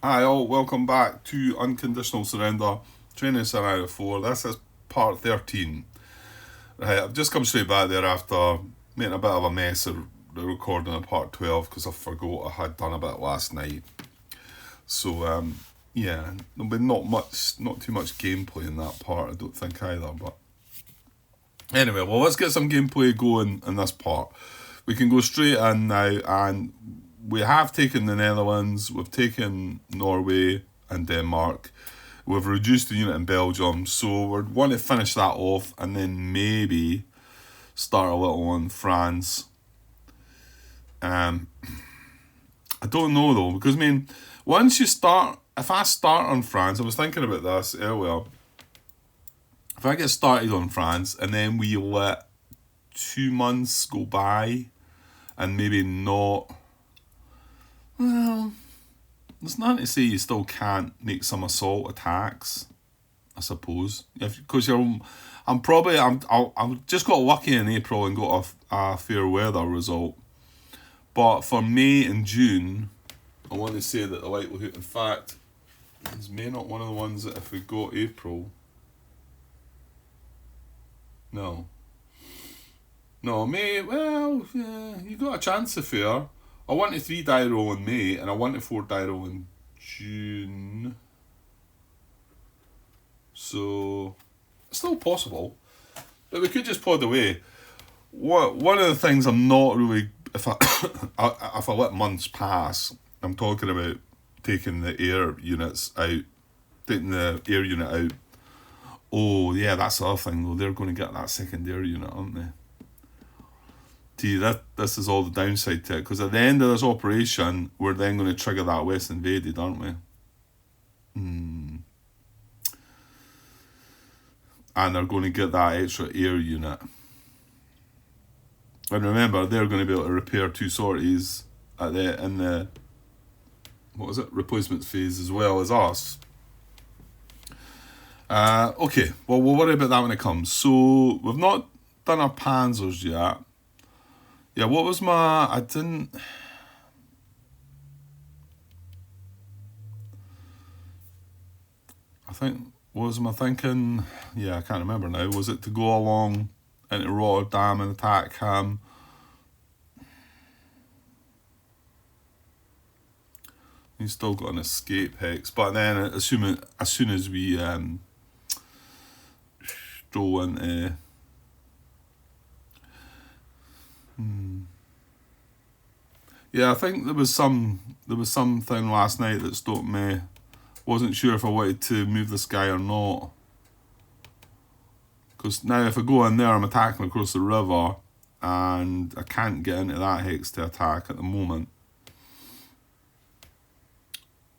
Hi all, welcome back to Unconditional Surrender Training Scenario 4. This is part 13. Right, I've just come straight back there after making a bit of a mess of the recording of part 12 because I forgot I had done a bit last night. So, yeah, there'll be not too much gameplay in that part, I don't think either. But anyway, well, let's get some gameplay going in this part. We can go straight in now, and we have taken the Netherlands, we've taken Norway and Denmark, we've reduced the unit in Belgium, so we want to finish that off and then maybe start a little on France. I don't know though, because I mean, once you start, if I start on France, I was thinking about this earlier, if I get started on France and then we let 2 months go by and maybe not, well, there's nothing to say you still can't make some assault attacks, I suppose. Because I'm just got lucky in April and got a fair weather result. But for May and June, I want to say that the likelihood, in fact, is May not one of the ones that if we got April, no, May, well, yeah, you got a chance of fair. I went to 3 die roll in May and I went to 4 die roll in June. So, it's still possible. But we could just plod away. One of the things I'm not really, if I if I let months pass, I'm talking about taking the air units out, taking the air unit out. Oh yeah, that's the other thing though. They're going to get that second air unit, aren't they? See, this is all the downside to it, because at the end of this operation, we're then going to trigger that West invaded, aren't we? And they're going to get that extra air unit. And remember, they're going to be able to repair 2 sorties in the replacement phase as well as us. Okay, well, we'll worry about that when it comes. So, we've not done our panzers yet. Yeah, what was I think, what was my thinking? Yeah, I can't remember now. Was it to go along into Rotterdam and attack him? He's still got an escape hex, but then as soon as we stroll into yeah, I think there was something last night that stopped me. Wasn't sure if I wanted to move this guy or not. Because now if I go in there, I'm attacking across the river, and I can't get into that hex to attack at the moment.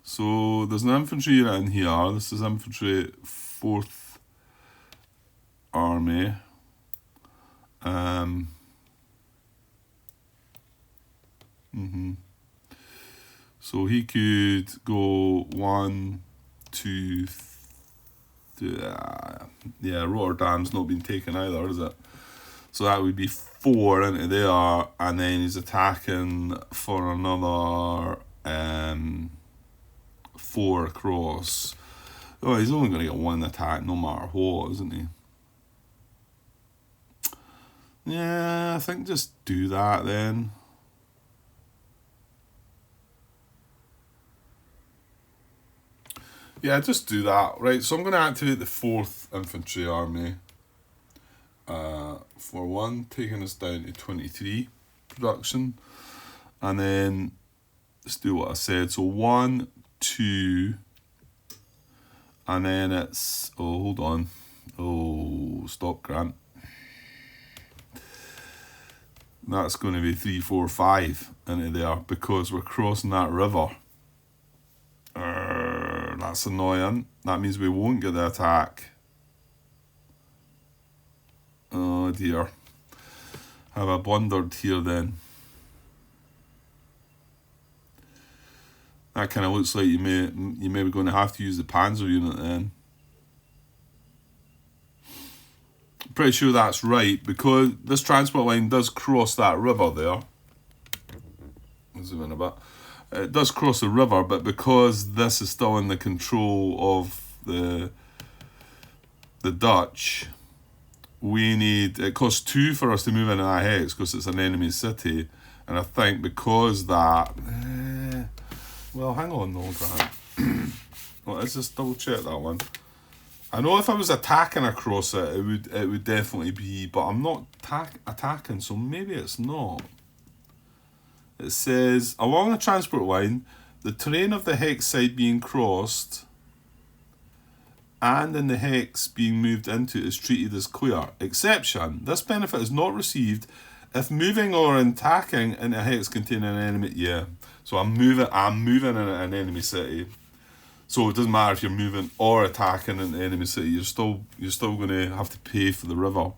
So there's an infantry unit in here. This is infantry 4th Army. So he could go 1, 2, yeah, Rotterdam's not been taken either, is it? So that would be 4 into there, and then he's attacking for another 4 across. Oh, he's only going to get 1 attack no matter what, isn't he? Yeah, I think just do that then. Yeah, just do that. Right, so I'm going to activate the 4th Infantry Army for 1, taking us down to 23 production. And then, let's do what I said. So 1, 2, and then it's, oh, hold on. Oh, stop, Grant. That's going to be 3, 4, 5 into there because we're crossing that river. That's annoying. That means we won't get the attack. Oh dear. Have I blundered here then? That kind of looks like you may be going to have to use the Panzer unit then. Pretty sure that's right, because this transport line does cross that river there. I'll zoom in a bit. It does cross the river, but because this is still in the control of the Dutch, it costs 2 for us to move into that hex because it's an enemy city. And I think because that, well, hang on though, Grant. Well, let's just double check that one. I know if I was attacking across it, it would definitely be, but I'm not attacking, so maybe it's not. It says, along the transport line, the terrain of the hex side being crossed and in the hex being moved into is treated as clear. Exception, this benefit is not received if moving or attacking in a hex containing an enemy. Yeah, so I'm moving in an enemy city. So it doesn't matter if you're moving or attacking in the enemy city, you're still going to have to pay for the river.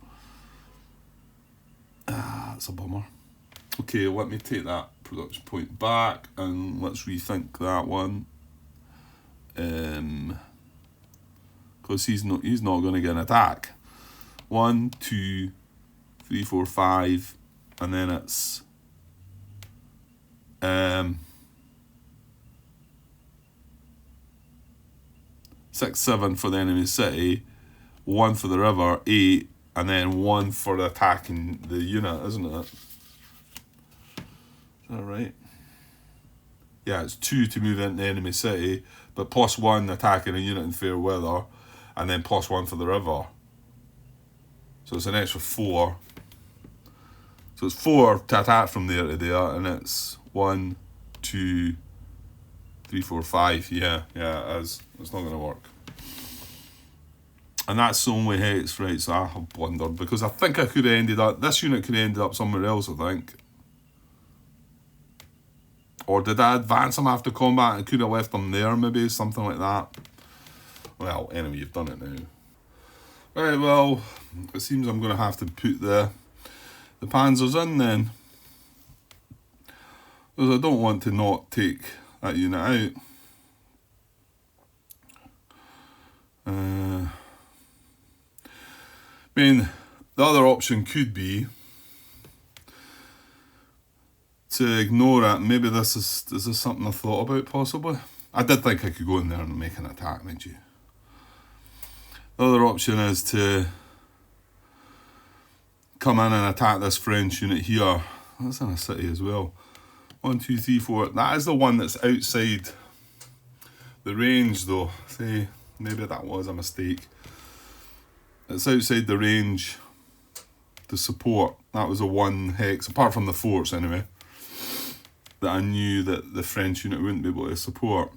That's a bummer. Okay, let me take that production point back and let's rethink that one. Because he's not going to get an attack. 1, 2, 3, 4, 5, and then it's 6, 7 for the enemy city, 1 for the river, 8, and then 1 for attacking the unit, isn't it? Is that right? Yeah, it's 2 to move into the enemy city, but +1 attacking a unit in fair weather, and then +1 for the river. So it's an extra 4. So it's 4 to attack from there to there, and it's 1, 2, 3, 4, 5. Yeah, it is. It's not going to work. And that's the only hex, right? So I have blundered because I think I could have ended up. This unit could have ended up somewhere else, I think. Or did I advance them after combat and could have left them there, maybe? Something like that. Well, anyway, you've done it now. Right, well, it seems I'm going to have to put the panzers in then. Because I don't want to not take that unit out. I mean, the other option could be to ignore it. Maybe is this something I thought about, possibly? I did think I could go in there and make an attack, mind you. The other option is to come in and attack this French unit here. That's in a city as well. 1, 2, 3, 4. That is the one that's outside the range, though. See, maybe that was a mistake. It's outside the range to support. That was a 1 hex, apart from the forts anyway, that I knew that the French unit wouldn't be able to support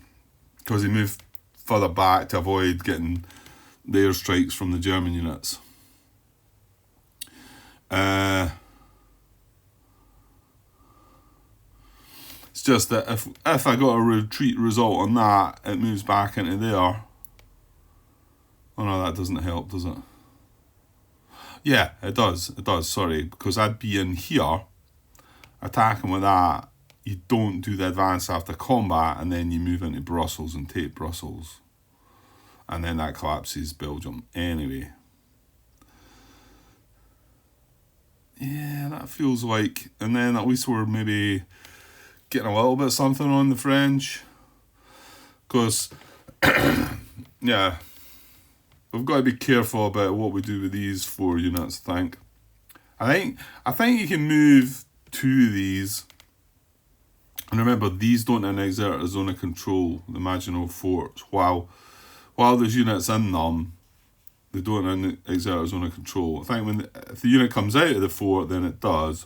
because he moved further back to avoid getting the airstrikes from the German units. It's just that if I got a retreat result on that, it moves back into there. Oh no, that doesn't help, does it? Yeah, it does, sorry, because I'd be in here, attacking with that. You don't do the advance after combat, and then you move into Brussels and take Brussels. And then that collapses Belgium. Anyway. Yeah, that feels like, and then at least we're maybe getting a little bit something on the French. Because, yeah, we've got to be careful about what we do with these 4 units, I think. I think you can move 2 of these. And remember, these don't exert a zone of control, the Maginot Forts. While there's units in them, they don't exert a zone of control. I think if the unit comes out of the fort, then it does.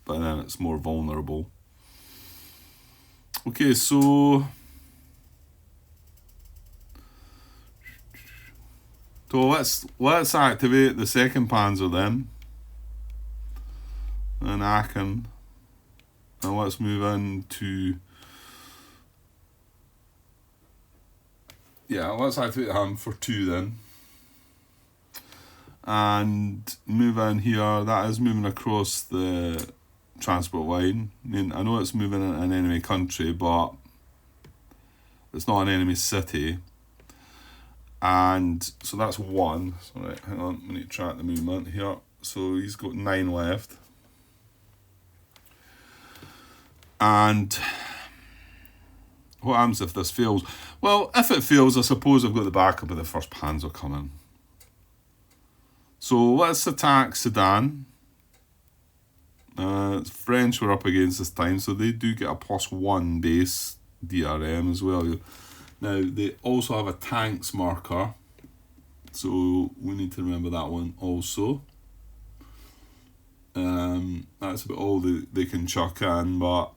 But then it's more vulnerable. Okay, so let's activate the second panzer then. And Aachen. And let's move into... Yeah, let's activate him for 2 then. And move in here. That is moving across the transport line. I mean, I know it's moving in an enemy country, but it's not an enemy city. And so that's 1. So right, hang on, we need to track the movement here. So he's got 9 left. And What happens if this fails? Well, if it fails, I suppose I've got the backup of the first Panzer coming. So let's attack Sudan. French were up against this time, so they do get a +1 base DRM as well. Now, they also have a tanks marker, so we need to remember that one also. That's about all they can chuck in, but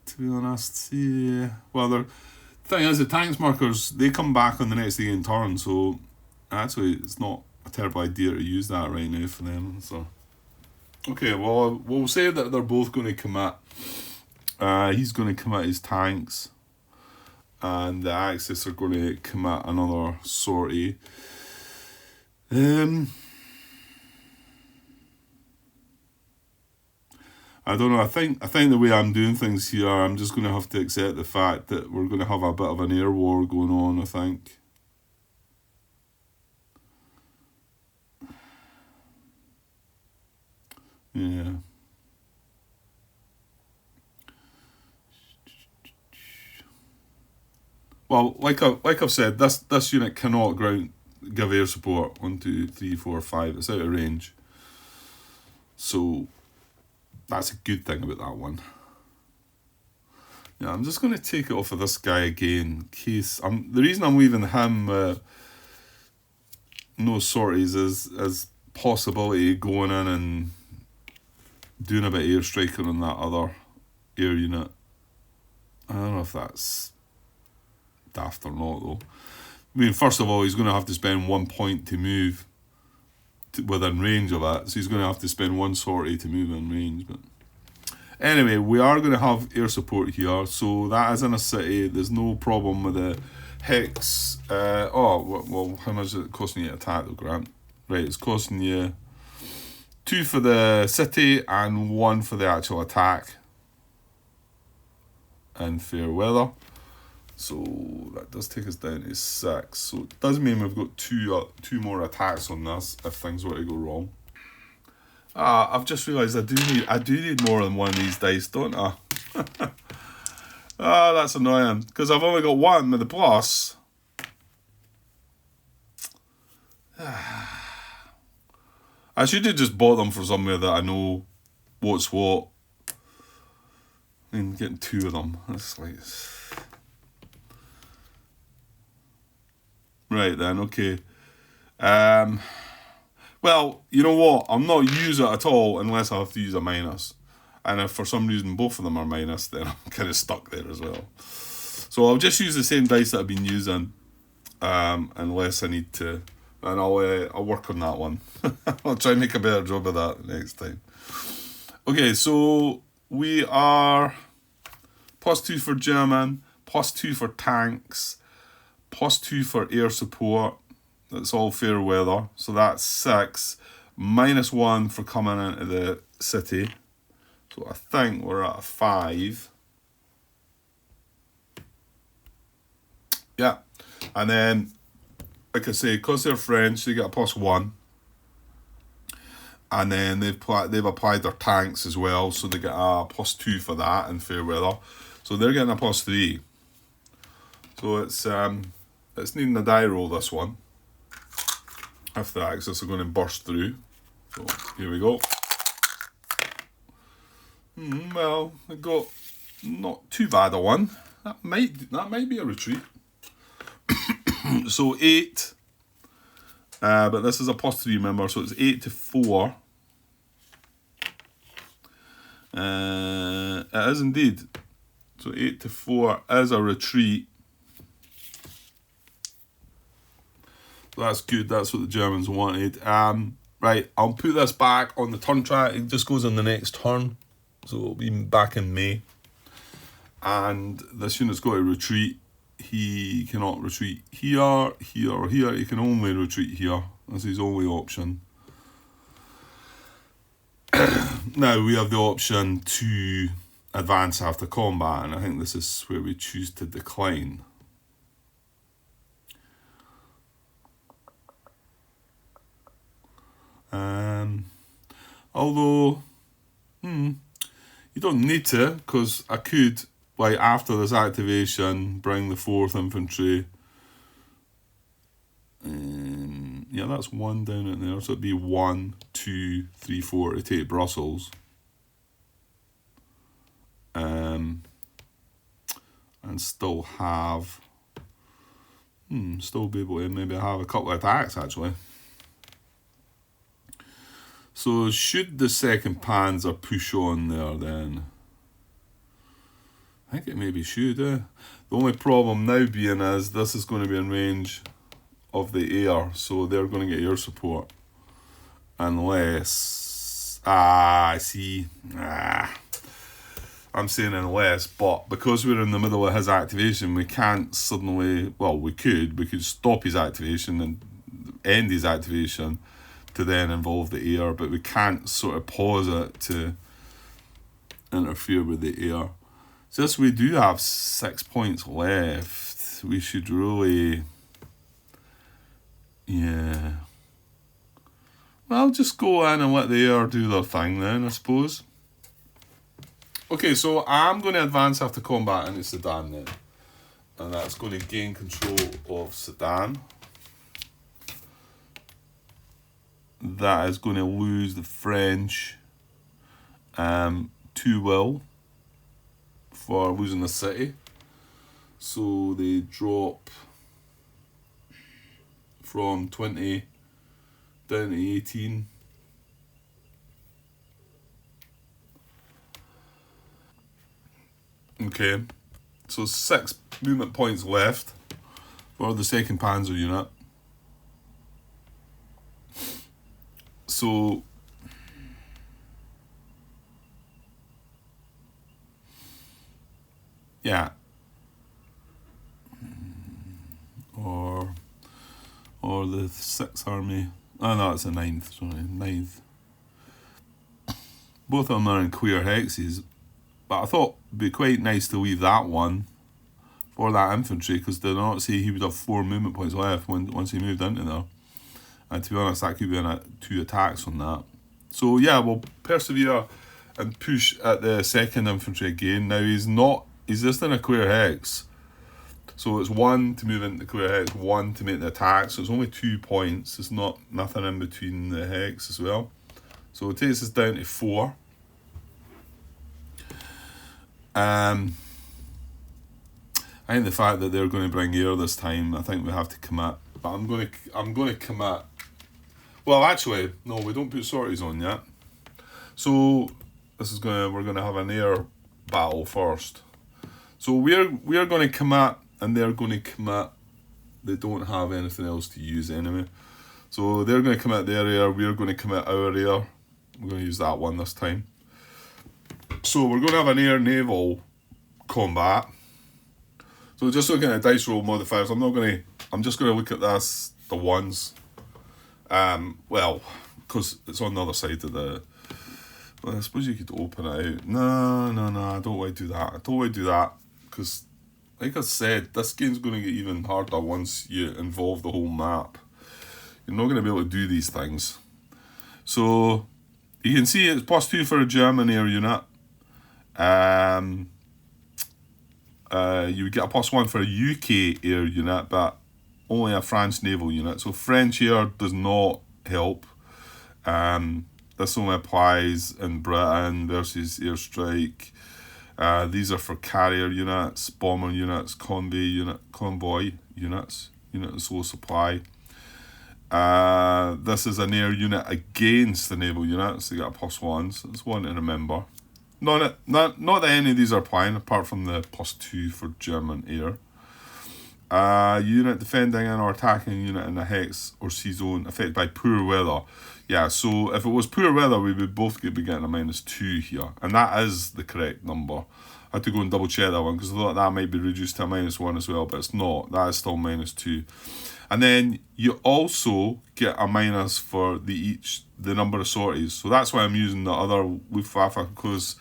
to be honest, yeah. Well, the thing is, the tanks markers, they come back on the next day in turn, so actually it's not a terrible idea to use that right now for them. So, okay, well, we'll say that they're both going to commit. He's going to commit his tanks, and the Axis are going to commit another sortie. I don't know. I think the way I'm doing things here, I'm just going to have to accept the fact that we're going to have a bit of an air war going on, I think. Yeah. Well, like I've said, this unit cannot give air support. 1, 2, 3, 4, 5. It's out of range. So that's a good thing about that one. Yeah, I'm just going to take it off of this guy again, in case the reason I'm leaving him no sorties is possibility of going in and doing a bit of airstriking on that other air unit. I don't know if that's daft or not, though. I mean, first of all, he's going to have to spend 1 point to move within range of it, so he's going to have to spend 1 sortie to move in range. But anyway, we are going to have air support here, so that is in a city. There's no problem with the Hex. Well, how much is it costing you to attack, though, Grant? Right, it's costing you 2 for the city and 1 for the actual attack in fair weather. So that does take us down to 6. So it does mean we've got two more attacks on this if things were to go wrong. I've just realised I do need more than one of these dice, don't I? That's annoying because I've only got 1 with the plus. I should have just bought them for somewhere that I know what's what. I mean, getting 2 of them. That's like. Right then, okay. Well, you know what? I'm not using it at all unless I have to use a minus. And if for some reason both of them are minus, then I'm kind of stuck there as well. So I'll just use the same dice that I've been using, unless I need to. And I'll work on that one. I'll try and make a better job of that next time. Okay, so we are +2 for German, +2 for tanks, +2 for air support. That's all fair weather. So that's 6. -1 for coming into the city. So I think we're at a 5. Yeah. And then, like I say, because they're French, they get a +1. And then they've applied their tanks as well, so they get a +2 for that in fair weather. So they're getting a +3. So it's needing a die roll, this one, if the Axis are going to burst through. So here we go. Well, I got not too bad a one. That might be a retreat. So 8. But this is a +3, remember, so it's 8 to 4. It is indeed. So 8 to 4 is a retreat. So that's good. That's what the Germans wanted. Right, I'll put this back on the turn track. It just goes on the next turn. So it'll be back in May. And this unit's got to retreat. He cannot retreat here, here, or here. He can only retreat here. That's his only option. Now we have the option to advance after combat, and I think this is where we choose to decline. Although, You don't need to, because I could, like, after this activation, bring the 4th infantry. Yeah, that's 1 down in there, so it'd be 1, 2, 3, 4 to take Brussels. And still have, still be able to maybe have a couple of attacks, actually. So should the 2nd Panzer push on there, then I think it maybe should. The only problem now being is this is going to be in range of the air, so they're going to get air support. Unless, I see, I'm saying unless, but because we're in the middle of his activation, we can't suddenly, well, we could stop his activation and end his activation to then involve the air, but we can't sort of pause it to interfere with the air. Since we do have 6 points left, we should really, yeah. Well, just go in and let the air do their thing then, I suppose. Okay, so I'm going to advance after combat into Sedan then. And that's going to gain control of Sedan. That is going to lose the French to will for losing the city. So they drop from 20 down to 18. Okay, so 6 movement points left for the 2nd Panzer unit. So yeah, or the 6th Army. Oh no, it's the 9th. Sorry, 9th. Both of them are in queer hexes, but I thought it'd be quite nice to leave that one for that infantry, because did not say he would have 4 movement points left once he moved into there. And to be honest, that could be 2 attacks on that. So yeah, we'll persevere and push at the 2nd infantry again. Now he's just in a queer hex. So it's 1 to move into the queer hex, 1 to make the attack. So it's only 2 points. There's nothing in between the hex as well. So it takes us down to 4. I think the fact that they're going to bring air this time, I think we have to commit. But I'm going to commit. Well, actually, no, we don't put sorties on yet. So we're going to have an air battle first. So we're going to commit, and they're going to commit. They don't have anything else to use anyway. So they're going to commit their air. We're going to commit our air. We're going to use that one this time. So we're going to have an air naval combat. So just looking at dice roll modifiers, I'm just going to look at this, the ones. Well, because it's on the other side of the. Well, I suppose you could open it out. No, I don't want to do that. Because, like I said, this game's going to get even harder once you involve the whole map. You're not going to be able to do these things. So, you can see it's +2 for a German air unit. You would get a +1 for a UK air unit, but only a French naval unit. So French air does not help. This only applies in Britain versus airstrike. These are for carrier units, bomber units, convoy units, unit of sole supply. This is an air unit against the naval units. So you get a +1, so it's one to remember. Not that any of these are applying, apart from the +2 for German air. Unit defending and or attacking unit in a hex or sea zone affected by poor weather. Yeah, so if it was poor weather, we would both be getting a -2 here. And that is the correct number. I had to go and double check that one, because I thought that might be reduced to a -1 as well, but it's not. That is still -2. And then you also get a minus for the number of sorties. So that's why I'm using the other Luftwaffe, because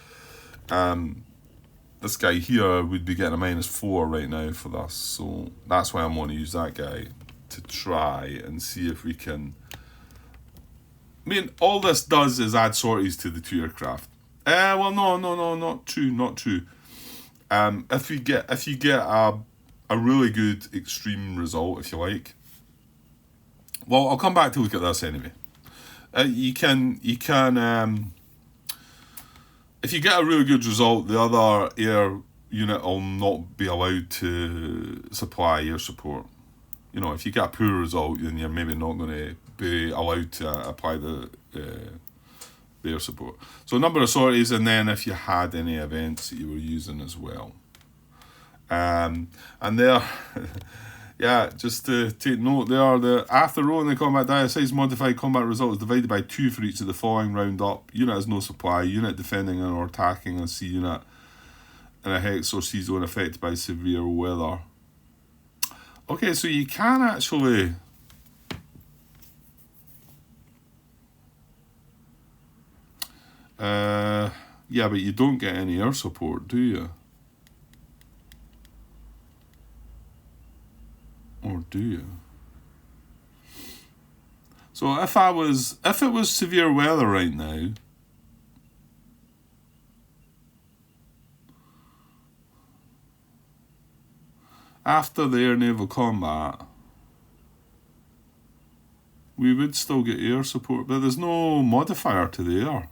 this guy here would be getting a -4 right now for this. So that's why I'm going to use that guy to try and see if we can. I mean, all this does is add sorties to the 2 aircraft. Well, no, not true. If you get a really good extreme result, if you like. Well, I'll come back to look at this anyway. You can if you get a really good result, the other air unit will not be allowed to supply air support. You know, if you get a poor result, then you're maybe not going to be allowed to apply the air support. So number of sorties, and then if you had any events that you were using as well. And there, yeah, just to take note, they are the after rolling the combat die, size modified combat result is divided by 2 for each of the following round up. Unit has no supply. Unit defending or attacking a C unit in a hex or C zone affected by severe weather. Okay, so you can actually yeah, but you don't get any air support, do you? Or do you? So if it was severe weather right now, after the air naval combat, we would still get air support, but there's no modifier to the air.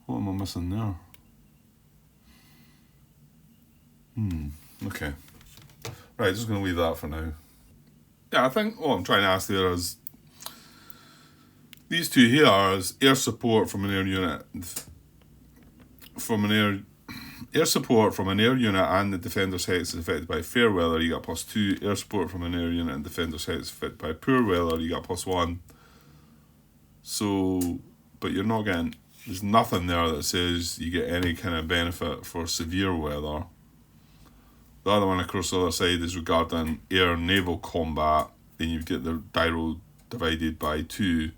What am I missing there? Okay. Right, just going to leave that for now. Yeah, I think what I'm trying to ask there is these two here is air support from an air unit, air support from an air unit and the defender's hex is affected by fair weather, you got +2. Air support from an air unit and defender's hex is affected by poor weather, you got +1. So, but you're not getting, there's nothing there that says you get any kind of benefit for severe weather. The other one across the other side is regarding air naval combat, then you get the die roll divided by 2.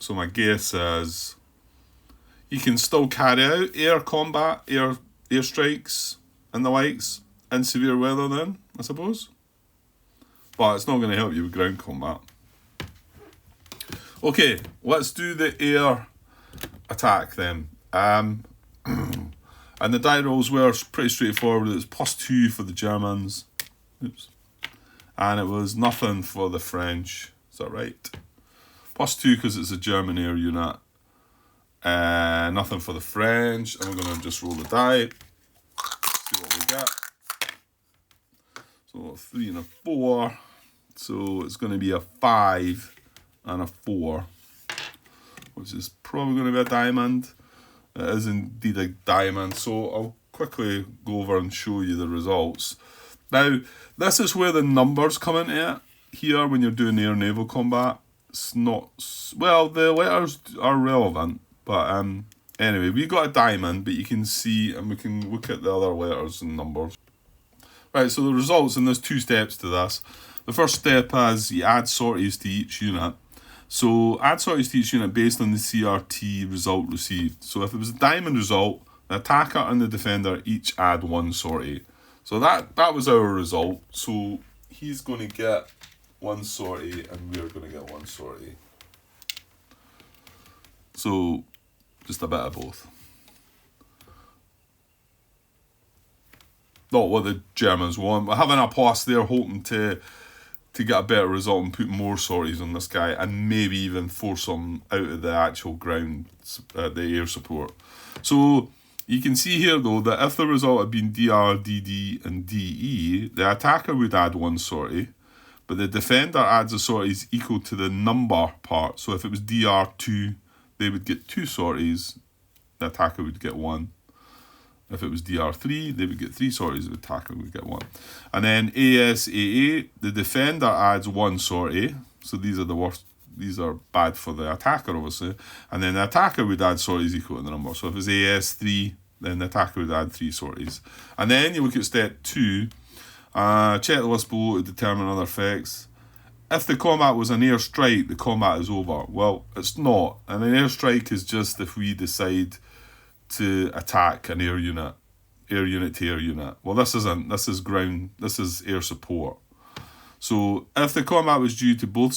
So my guess is you can still carry out air combat, airstrikes and the likes in severe weather then, I suppose. But it's not going to help you with ground combat. Okay, let's do the air attack then. And the die rolls were pretty straightforward. It was +2 for the Germans. Oops. And it was nothing for the French. Is that right? +2 because it's a German air unit. Nothing for the French. And we're going to just roll the die. See what we get. So a 3 and a 4. So it's going to be a 5 and a 4. Which is probably going to be a diamond. It is indeed a diamond, so I'll quickly go over and show you the results. Now, this is where the numbers come into it. Here, when you're doing air naval combat, it's not, well, the letters are relevant, but anyway, we got a diamond, but you can see, and we can look at the other letters and numbers. Right, so the results, and there's 2 steps to this. The first step is you add sorties to each unit. So add sorties to each unit based on the CRT result received. So if it was a diamond result, the attacker and the defender each add 1 sortie. So that was our result. So he's going to get 1 sortie and we're going to get 1 sortie. So just a bit of both. Not what the Germans want. We're having a plus there, hoping to get a better result and put more sorties on this guy and maybe even force him out of the actual ground, the air support. So you can see here though that if the result had been DR, DD and DE, the attacker would add 1 sortie, but the defender adds the sorties equal to the number part. So if it was DR2, they would get 2 sorties, the attacker would get 1. If it was DR3, they would get 3 sorties, the attacker would get 1. And then ASAA, the defender adds 1 sortie. So these are the worst, these are bad for the attacker, obviously. And then the attacker would add sorties equal to the number. So if it's AS3, then the attacker would add 3 sorties. And then you look at step 2, check the list below to determine other effects. If the combat was an airstrike, the combat is over. Well, it's not. And an airstrike is just if we decide to attack an air unit to air unit. Well, this isn't. This is ground. This is air support. So if the combat was due to both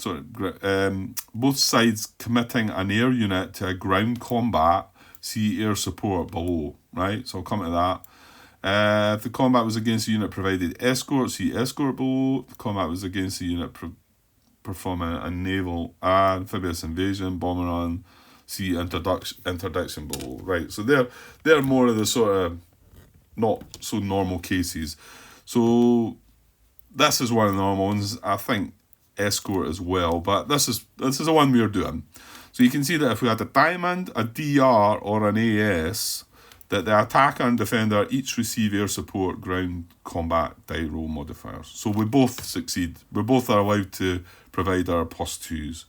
both sides committing an air unit to a ground combat, see air support below, right? So I'll come to that. If the combat was against a unit provided escort, see escort below. If the combat was against a unit performing a naval amphibious invasion, bomber run, see interdiction below. Right, so they're more of the sort of not so normal cases. So this is one of the normal ones. I think escort as well, but this is the one we're doing. So you can see that if we had a diamond, a DR, or an AS, that the attacker and defender each receive air support, ground, combat, die roll modifiers. So we both succeed. We both are allowed to provide our +2s.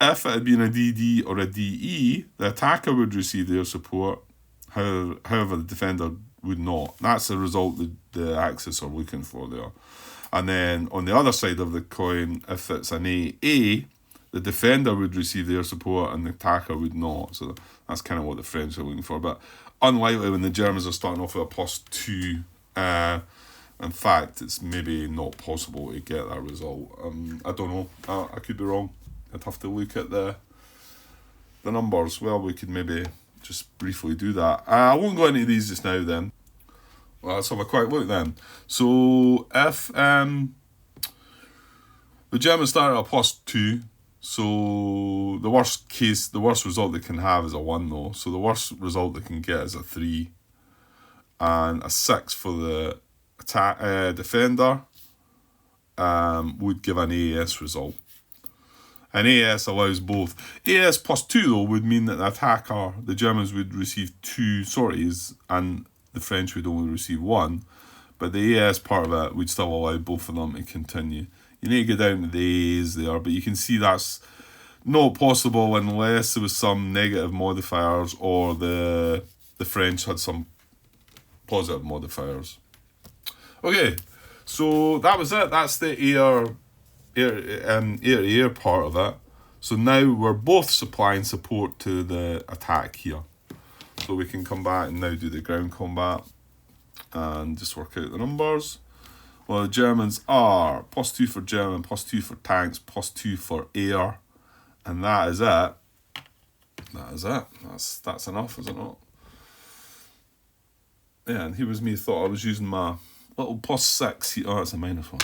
If it had been a DD or a DE, the attacker would receive air support, however the defender would not. That's the result the Axis are looking for there. And then on the other side of the coin, if it's an AA, the defender would receive air support and the attacker would not. So that's kind of what the French are looking for. But unlikely when the Germans are starting off with a +2. In fact, it's maybe not possible to get that result. I don't know. I could be wrong. I'd have to look at the numbers. Well, we could maybe just briefly do that. I won't go into these just now then. Well, let's have a quick look then. So if the Germans start at a +2, so the worst result they can have is a 1 though. So the worst result they can get is a 3 and a 6 for the defender would give an AS result. An AS allows both. AS +2 though would mean that the attacker, the Germans would receive 2 sorties and the French would only receive 1. But the AS part of it would still allow both of them to continue. You need to go down to the A's there, but you can see that's not possible unless there was some negative modifiers or the French had some positive modifiers. Okay, so that was it. That's the air-to-air part of it. So now we're both supplying support to the attack here. So we can come back and now do the ground combat and just work out the numbers. Well, the Germans are +2 for German, +2 for tanks, +2 for air. And that is it. That is it. That's enough, is it not? Yeah, and here was me, thought I was using my little +6. Oh, that's a -1.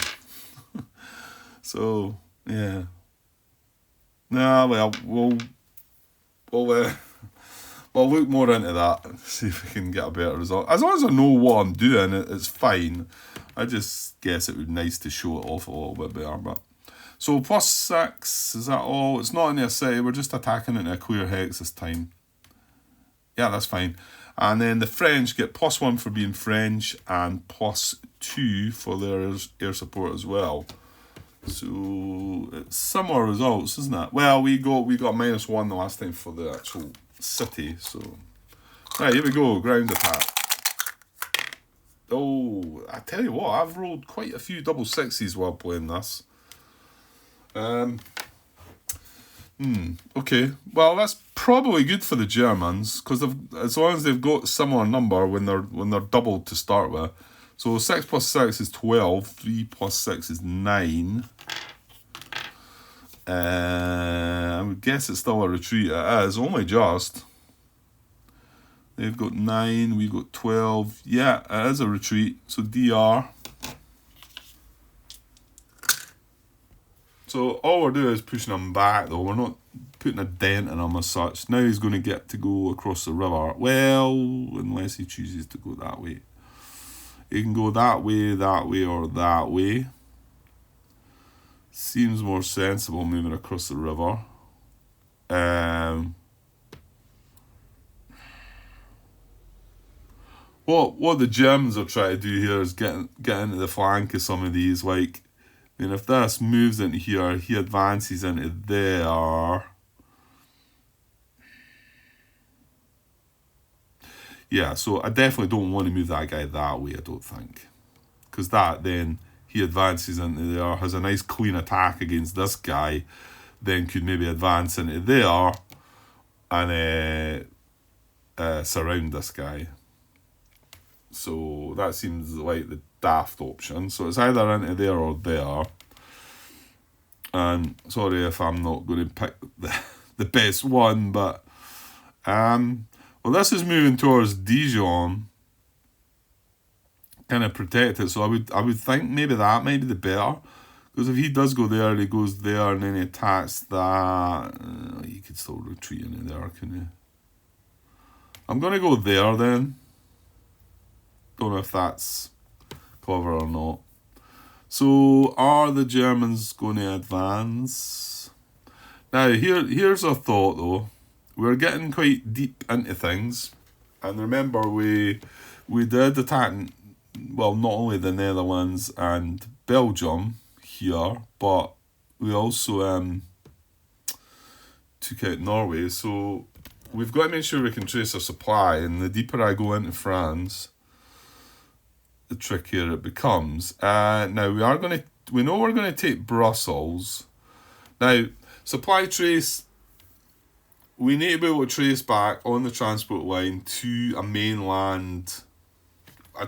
So, yeah. Nah, well, we'll look more into that and see if we can get a better result. As long as I know what I'm doing, it's fine. I just guess it would be nice to show it off a little bit better. But so +6, is that all? It's not in a city, we're just attacking into a clear hex this time. Yeah, that's fine. And then the French get +1 for being French and +2 for their air support as well. So it's similar results, isn't it? Well, we got -1 the last time for the actual city. So right, here we go, ground attack. Oh, I tell you what, I've rolled quite a few double 6s while playing this. Okay, well that's probably good for the Germans because as long as they've got a similar number when they're doubled to start with. So 6 + 6 is 12. 3 + 6 is 9. I would guess it's still a retreat. It is only just. They've got 9. We've got 12. Yeah, it is a retreat. So DR. So all we're doing is pushing him back, though. We're not putting a dent in him as such. Now he's going to get to go across the river. Well, unless he chooses to go that way. He can go that way, or that way. Seems more sensible moving across the river. What the Germans are trying to do here is get into the flank of some of these. Like, I mean, if this moves into here, he advances into there. Yeah, so I definitely don't want to move that guy that way, I don't think. Because that then, he advances into there, has a nice clean attack against this guy, then could maybe advance into there and surround this guy. So that seems like the daft option. So it's either into there or there. And sorry if I'm not going to pick the best one, but well, this is moving towards Dijon, kind of protect it. So I would think maybe that might be the better, because if he does go there, he goes there, and then he attacks that. You could still retreat into there, can you? I'm gonna go there then. Don't know if that's clever or not. So are the Germans going to advance? Now here's a thought though. We're getting quite deep into things, and remember we did attack, well, not only the Netherlands and Belgium here, but we also took out Norway. So we've got to make sure we can trace our supply, and the deeper I go into France, the trickier it becomes. Now we know we're going to take Brussels. Now, supply trace, we need to be able to trace back on the transport line to a mainland,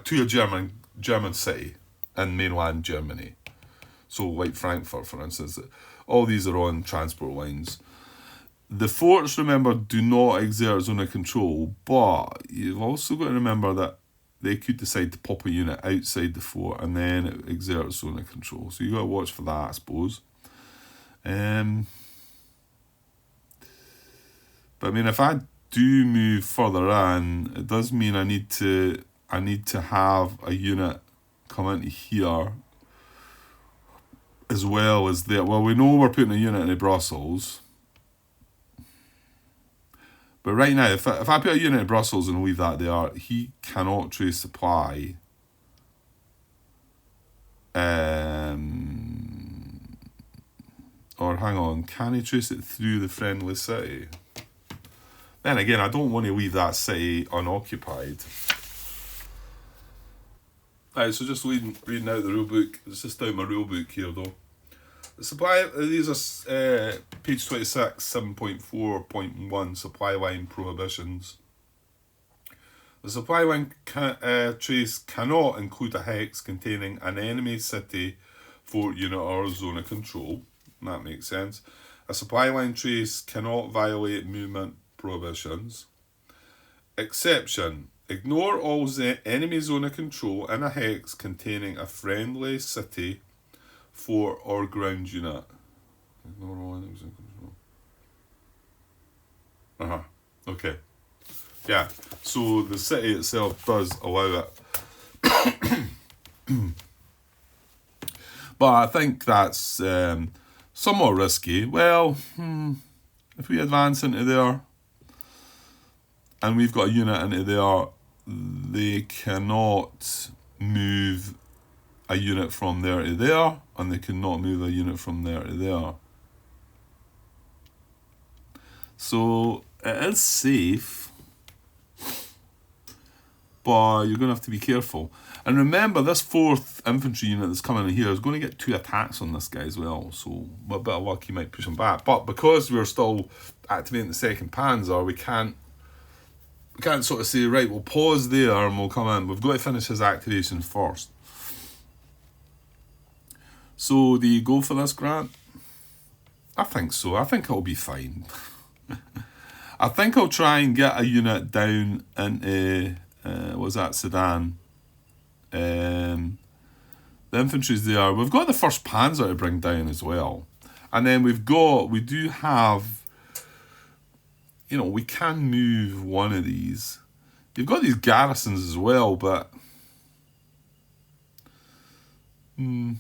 to a German city in mainland Germany. So like Frankfurt, for instance. All these are on transport lines. The forts, remember, do not exert zone of control, but you've also got to remember that they could decide to pop a unit outside the fort and then it exerts zone of control. So you got to watch for that, I suppose. But I mean, if I do move further in, it does mean I need to have a unit come into here as well as there. Well, we know we're putting a unit into Brussels. But right now, if I put a unit in Brussels and leave that there, he cannot trace supply. Or hang on, can he trace it through the friendly city? Then again, I don't want to leave that city unoccupied. Right, so just reading out the rule book. It's just out my rule book here though. The supply, these are page 26, 7.4.1, supply line prohibitions. The supply line trace cannot include a hex containing an enemy city, fort, unit, or zone of control. That makes sense. A supply line trace cannot violate movement prohibitions. Exception: ignore all enemy zone of control in a hex containing a friendly city, fort, or ground unit. Ignore all enemies in control. Okay. Yeah, so the city itself does allow it. But I think that's somewhat risky. Well, if we advance into there and we've got a unit into there, they cannot move a unit from there to there, and they cannot move a unit from there to there. So it is safe, but you're going to have to be careful. And remember, this 4th infantry unit that's coming in here is going to get 2 attacks on this guy as well. So with a bit of luck, he might push him back. But because we're still activating the 2nd Panzer, we can't sort of say, right, we'll pause there and we'll come in. We've got to finish his activation first. So do you go for this, Grant? I think so. I think it'll be fine. I think I'll try and get a unit down into Sedan. The infantry's there. We've got the 1st Panzer to bring down as well. And then we do have, we can move one of these. You've got these garrisons as well, but I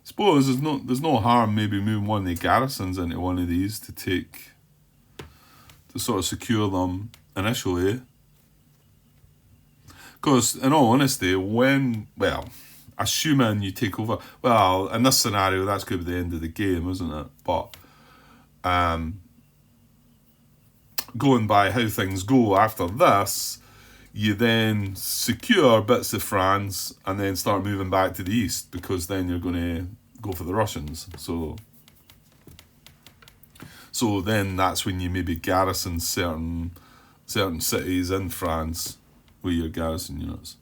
suppose there's no harm maybe moving one of the garrisons into one of these to sort of secure them initially. Because in all honesty, assuming you take over, well, in this scenario, that's going to be the end of the game, isn't it? But going by how things go after this, you then secure bits of France and then start moving back to the east, because then you're going to go for the Russians. So then that's when you maybe garrison certain cities in France with your garrison units.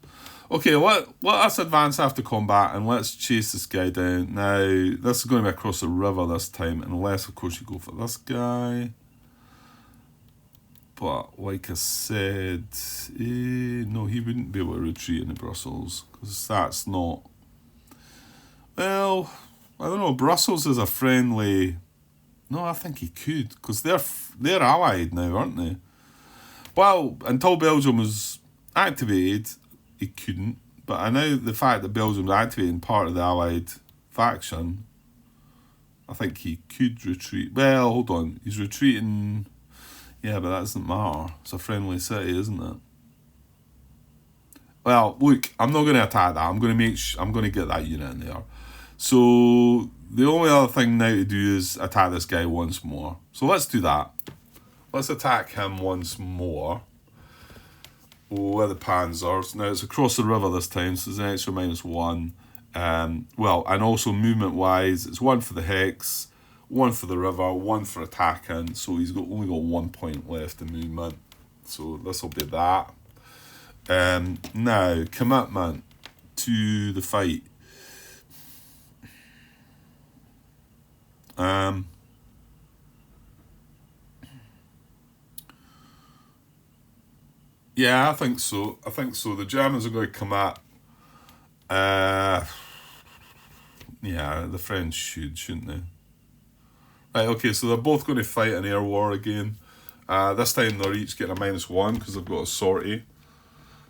Okay, let us advance after combat and let's chase this guy down. Now, this is going to be across the river this time, unless, of course, you go for this guy. But, like I said, no, he wouldn't be able to retreat into Brussels, because that's not... Well, I don't know, Brussels is a friendly... No, I think he could, because they're allied now, aren't they? Well, until Belgium was activated, he couldn't. But I know the fact that Belgium was activating part of the Allied faction, I think he could retreat. Well, hold on, he's retreating. Yeah, but that doesn't matter. It's a friendly city, isn't it? Well, look, I'm not going to attack that. I'm going to get that unit in there. So the only other thing now to do is attack this guy once more. So let's do that. Let's attack him once more. Where the Panzers. Now it's across the river this time, so there's an extra -1. Well, and also movement-wise, it's 1 for the Hex, 1 for the river, 1 for attacking. So he's only got 1 point left in movement. So this will be that. Now, commitment to the fight. Yeah, I think so. The Germans are going to come at... yeah, the French shouldn't they? Right, okay, so they're both going to fight an air war again. This time they're each getting a -1 because they've got a sortie.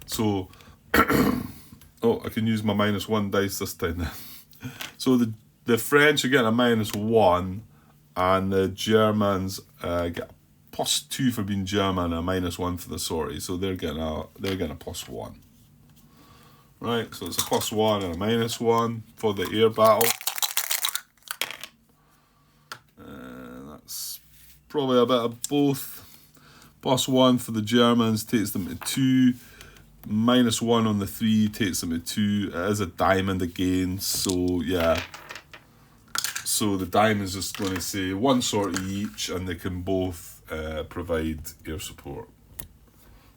So... oh, I can use my -1 dice this time then. So the French are getting a -1 and the Germans get +2 for being German and a -1 for the sortie. So they're getting a +1. Right, so it's a +1 and a -1 for the air battle. That's probably a bit of both. +1 for the Germans takes them to 2. -1 on the 3 takes them to 2. It is a diamond again, so yeah. So the diamond's just going to say 1 sortie each, and they can both provide air support.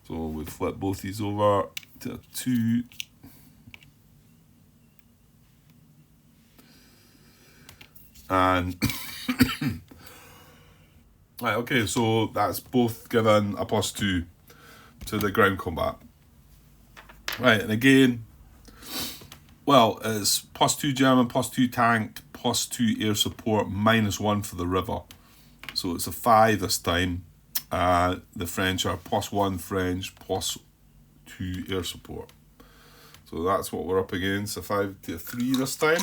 So we'll flip both these over to a 2. And right, okay, so that's both given a +2 to the ground combat. Right, and again, well, it's +2 German, +2 tank, +2 air support, -1 for the river. So it's a 5 this time. The French are +1 French, +2 air support. So that's what we're up against, a 5 to a 3 this time.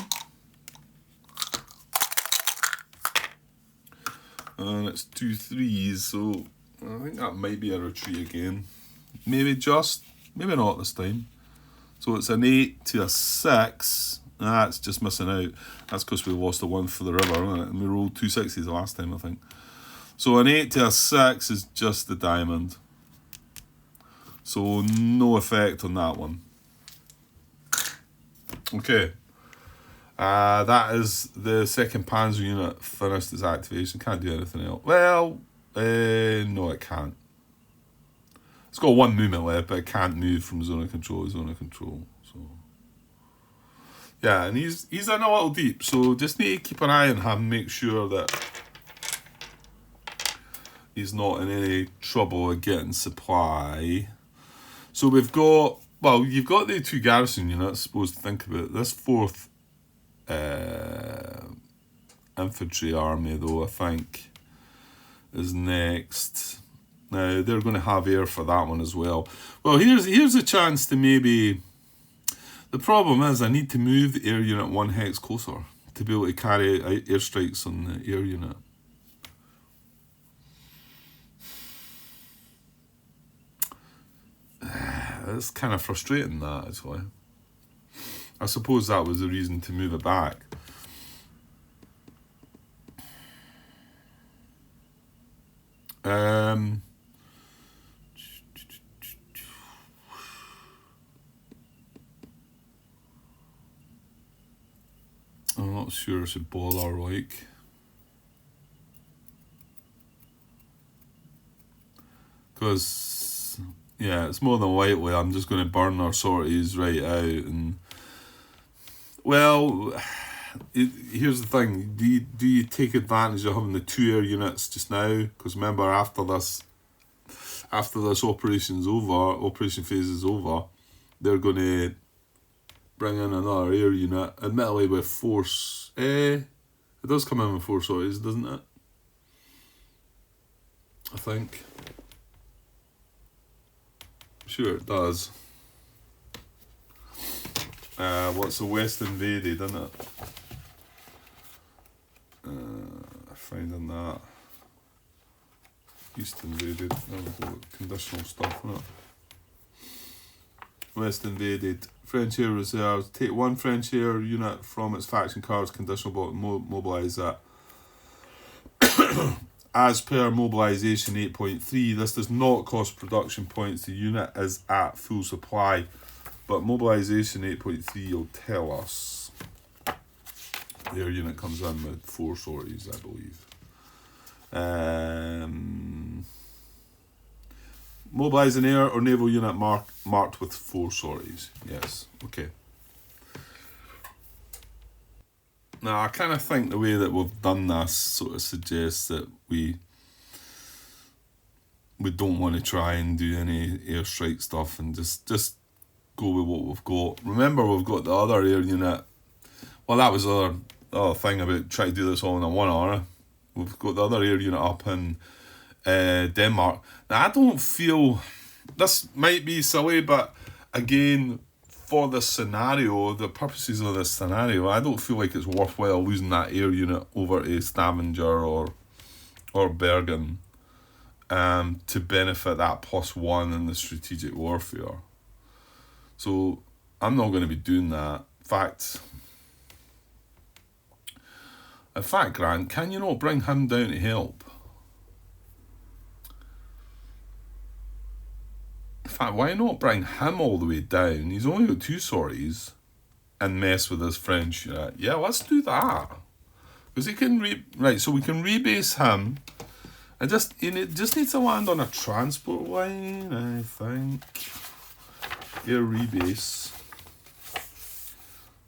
And it's 2 3s, so I think that might be a retreat again. Maybe not this time. So it's an 8 to a 6. That's just missing out. That's because we lost a 1 for the river, isn't it? And we rolled 2 6s the last time, I think. So an 8 to a 6 is just the diamond. So no effect on that one. Okay. That is the second Panzer unit finished its activation. Can't do anything else. Well, no, it can't. It's got 1 movement left, but it can't move from zone of control to zone of control. So yeah, and he's in a little deep. So just need to keep an eye on him, make sure that he's not in any trouble of getting supply. So we've got, well, you've got the 2 garrison units, I suppose, to think about. This 4th infantry army, though, I think, is next. Now, they're going to have air for that one as well. Well, here's a chance to maybe... The problem is I need to move the air unit 1 hex closer to be able to carry airstrikes on the air unit. It's kind of frustrating, that, actually. I suppose that was the reason to move it back. I'm not sure I should bother, like. Because, Yeah, it's more than likely I'm just going to burn our sorties right out. And well, here's the thing: do you take advantage of having the 2 air units just now? Because remember, after this operation phase is over, they're going to bring in another air unit, admittedly with force. It does come in with 4 sorties, doesn't it? I think. Sure it does. What's the West invaded, isn't it? Finding that. East invaded. There we go. Conditional stuff, isn't it? West invaded. French air reserves. Take 1 French air unit from its faction cards. Conditional but mobilise that. As per mobilisation 8.3, this does not cost production points. The unit is at full supply, but mobilisation 8.3 will tell us. Their unit comes in with 4 sorties, I believe. Mobilise an air or naval unit marked with 4 sorties. Yes, okay. Now, I kind of think the way that we've done this sort of suggests that we don't want to try and do any airstrike stuff and just go with what we've got. Remember, we've got the other air unit. Well, that was the other thing about trying to do this all in a 1 hour. We've got the other air unit up in Denmark. Now, I don't feel... This might be silly, but again... For the scenario, the purposes of this scenario, I don't feel like it's worthwhile losing that air unit over to Stavanger or Bergen to benefit that +1 in the strategic warfare. So I'm not going to be doing that. In fact, Grant, can you not bring him down to help? In fact, why not bring him all the way down? He's only got 2 sorties and mess with his French unit. Yeah, let's do that. Because he can right, so we can rebase him. And it just needs to land on a transport line, I think. Air rebase.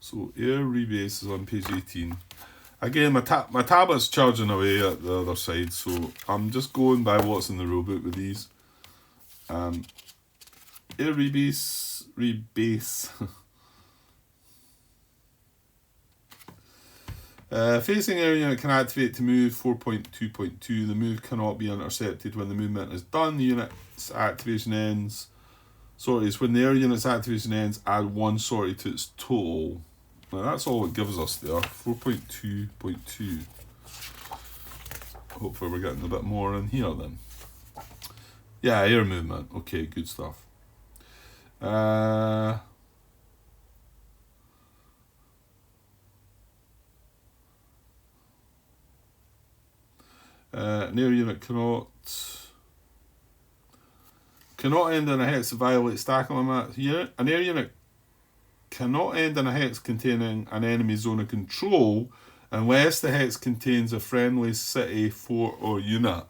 So air rebase is on page 18. Again, my tablet's charging away at the other side, so I'm just going by what's in the rulebook with these. Air rebase. Facing air unit can activate to move 4.2.2. The move cannot be intercepted when the movement is done. The unit's activation ends. Sorties. When the air unit's activation ends, add 1 sortie to its total. Now that's all it gives us there. 4.2.2. Hopefully we're getting a bit more in here then. Yeah, air movement. Okay, good stuff. An air unit cannot end in a hex to violate stack limit. Here, an air unit cannot end in a hex containing an enemy zone of control unless the hex contains a friendly city, fort, or unit.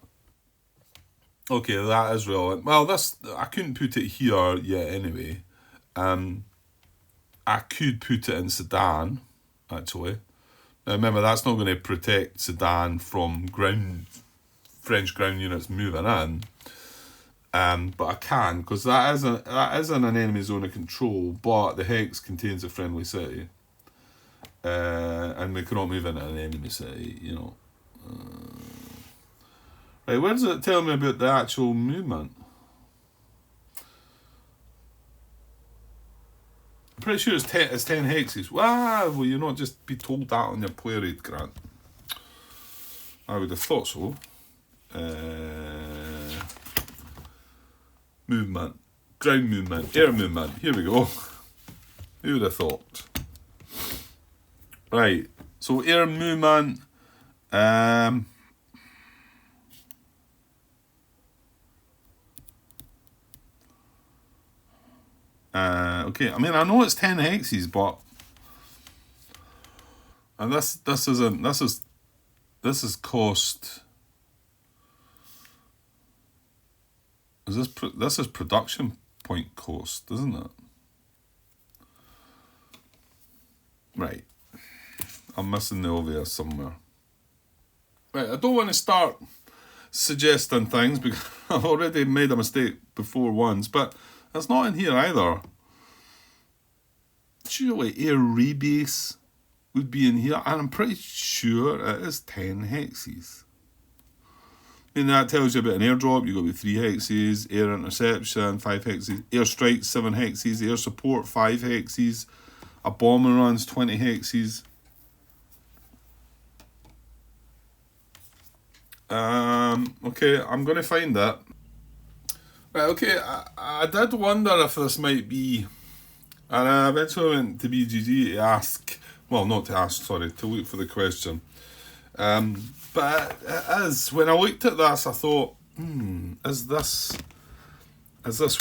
Okay, that is relevant. Well, I couldn't put it here yet anyway. I could put it in Sudan, actually. Now remember, that's not going to protect Sudan from French ground units moving in. But I can, because that isn't an enemy zone of control, but the hex contains a friendly city. And we cannot move into an enemy city, you know. Right, where does it tell me about the actual movement? I'm pretty sure it's 10 hexes. Wow, will you not just be told that on your player aid, Grant? I would have thought so. Movement. Ground movement. Air movement. Here we go. Who would have thought? Right, so air movement. Okay, I mean, I know it's 10 hexes, but and this is cost Because this is production point cost, isn't it? Right. I'm missing the obvious somewhere. Right, I don't want to start suggesting things because I've already made a mistake before once, but it's not in here either. Surely air rebase would be in here, and I'm pretty sure it is 10 hexes. And that tells you about an airdrop. You've got with 3 hexes, air interception 5 hexes, air strike 7 hexes, air support 5 hexes, a bomber runs 20 hexes. Okay, I'm going to find that. Right, okay, I did wonder if this might be, and I eventually went to BGG to ask, well, not to ask, sorry, to look for the question. But it is, when I looked at this, I thought, is this